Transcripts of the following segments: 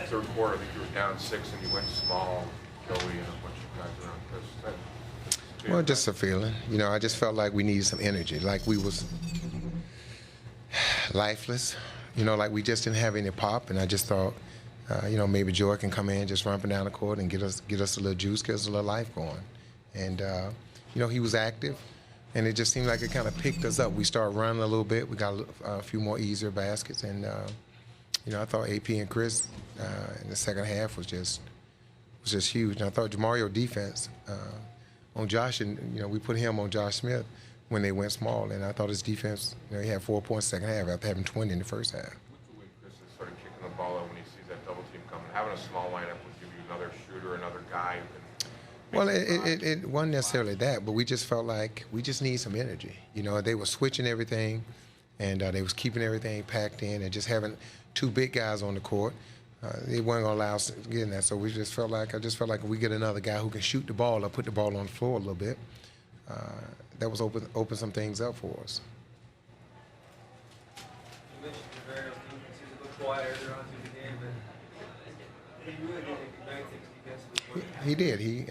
Third quarter, I think you were down 6 and you went small, Joey and a bunch of guys around Chris. Well, just a feeling. You know, I just felt like we needed some energy, like we was lifeless. You know, like we just didn't have any pop, and I just thought, you know, maybe Joy can come in, just run up and down the court and get us a little juice, get us a little life going. And you know, he was active, and it just seemed like it kind of picked us up. We started running a little bit. We got a few more easier baskets, and you know, I thought AP and Chris in the second half was just huge. And I thought Jamario defense on Josh, and you know, we put him on Josh Smith when they went small, and I thought his defense, you know, he had 4 points second half after having 20 in the first half. What's the way Chris is sort of kicking the ball out when he sees that double team coming? Having a small lineup would give you another shooter, another guy who can. Well, it wasn't necessarily that, but we just felt like we just need some energy. You know, they were switching everything, and they was keeping everything packed in, and just having two big guys on the court. They weren't going to allow us getting that, so I just felt like if we get another guy who can shoot the ball or put the ball on the floor a little bit, that was open some things up for us. You mentioned Jamarios defense. He was a little quiet earlier on through the game, but he really did ignite things defensively. He did. He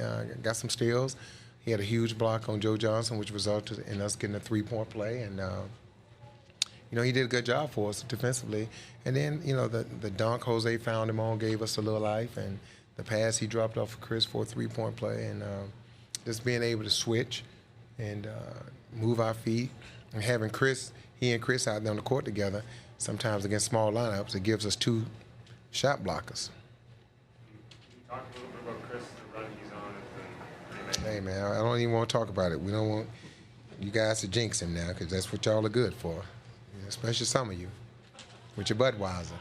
got some steals. He had a huge block on Joe Johnson, which resulted in us getting a three-point play, and you know, he did a good job for us defensively. And then, you know, the dunk Jose found him on gave us a little life, and the pass he dropped off of Chris for a three-point play, and just being able to switch and move our feet, and having he and Chris out there on the court together, sometimes against small lineups, it gives us two shot blockers. Talk a little bit about Chris, the run he's on. It's been Hey, man, I don't even want to talk about it. We don't want you guys to jinx him now, because that's what y'all are good for, especially some of you, with your Budweiser.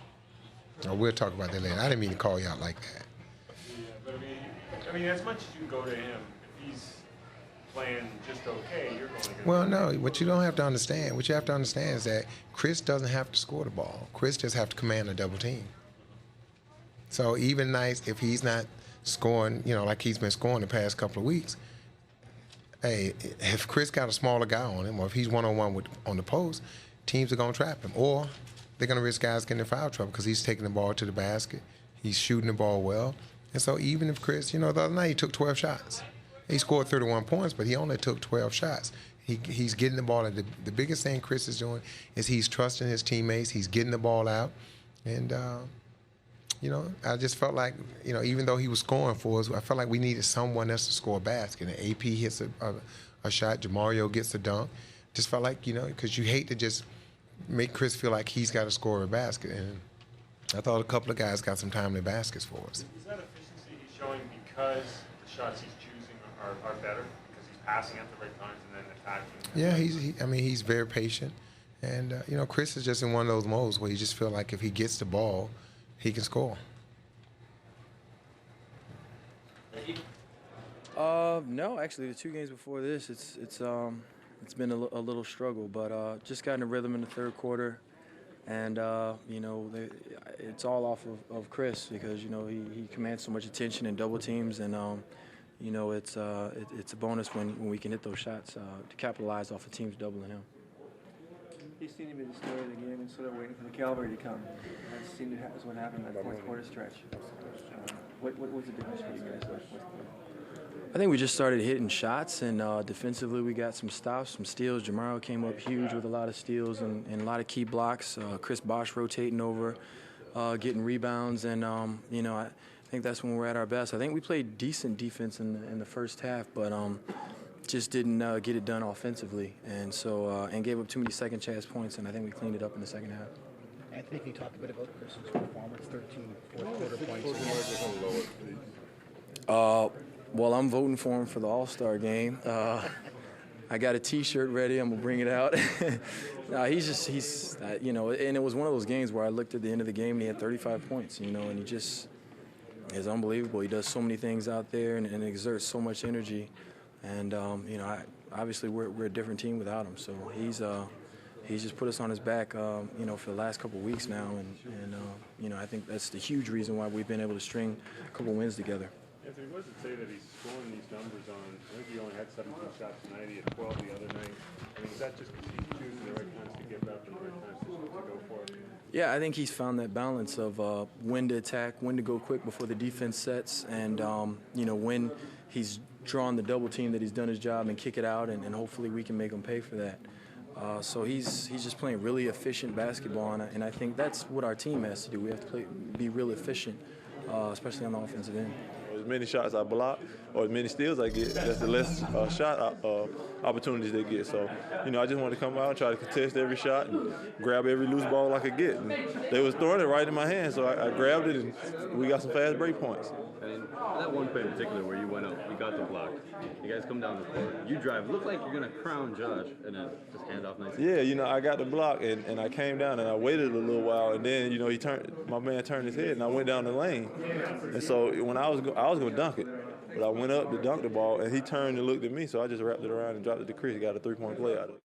Oh, we'll talk about that later. I didn't mean to call you out like that. Yeah, but I mean, as much as you go to him, if he's playing just okay, you're going to get. Well, no, what you have to understand is that Chris doesn't have to score the ball. Chris just have to command a double team. So even nice if he's not scoring, you know, like he's been scoring the past couple of weeks, hey, if Chris got a smaller guy on him, or if he's one-on-one on the post, teams are going to trap him. Or they're going to risk guys getting in foul trouble because he's taking the ball to the basket. He's shooting the ball well. And so even if Chris, you know, the other night he took 12 shots. He scored 31 points, but he only took 12 shots. He's getting the ball. And the biggest thing Chris is doing is he's trusting his teammates. He's getting the ball out. And, you know, I just felt like, you know, even though he was scoring for us, I felt like we needed someone else to score a basket. And AP hits a shot. Jamario gets a dunk. Just felt like, you know, because you hate to just make Chris feel like he's got to score a basket. And I thought a couple of guys got some timely baskets for us. Is that efficiency he's showing because the shots he's choosing are better? Because he's passing at the right times and then attacking? Yeah, I mean, he's very patient. And, you know, Chris is just in one of those modes where you just feel like if he gets the ball, he can score. No, actually, the 2 games before this, it's been a little struggle, but just got in a rhythm in the third quarter, and you know, it's all off of Chris because you know he commands so much attention and double teams, and you know it's a bonus when we can hit those shots to capitalize off of teams doubling him. He seemed to be the story of the game instead of waiting for the cavalry to come. That seemed to was what happened in that fourth quarter stretch. What was the difference for you guys? I think we just started hitting shots, and defensively we got some stops, some steals. Jamario came up huge with a lot of steals and a lot of key blocks. Chris Bosh rotating over, getting rebounds, and you know, I think that's when we're at our best. I think we played decent defense in the first half, but just didn't get it done offensively, and so and gave up too many second chance points, and I think we cleaned it up in the second half. Anthony, can you talk a bit about Chris's performance? 13 fourth quarter points. Well, I'm voting for him for the All-Star game. I got a T-shirt ready. I'm gonna bring it out. No, he's you know, and it was one of those games where I looked at the end of the game and he had 35 points, you know, and he just is unbelievable. He does so many things out there and exerts so much energy, and you know, obviously we're a different team without him. So he's just put us on his back, you know, for the last couple of weeks now, and you know, I think that's the huge reason why we've been able to string a couple wins together. Anthony, what does it say that he's scoring these numbers on? I think he only had 17 shots tonight. He had 12 the other night. I mean, is that just because he's choosing the right times to give up and the right times to go for it? Yeah, I think he's found that balance of when to attack, when to go quick before the defense sets, and when he's drawn the double team that he's done his job and kick it out, and hopefully we can make him pay for that. So he's just playing really efficient basketball, and I think that's what our team has to do. We have to be real efficient, especially on the offensive end. As many shots I block or as many steals I get, that's the less shot opportunities they get. So, I just wanted to come out and try to contest every shot and grab every loose ball I could get. And they was throwing it right in my hand, so I grabbed it, and we got some fast break points. And that one play in particular where you went up, you got the block, you guys come down the court, you drive, look like you're going to crown Josh, and then just hand off nicely. Yeah, I got the block, and I came down, and I waited a little while, and then, my man turned his head, and I went down the lane. And so when I was going to dunk it, but I went up to dunk the ball, and he turned and looked at me, so I just wrapped it around and dropped it to Chris. Got a three-point play out of it.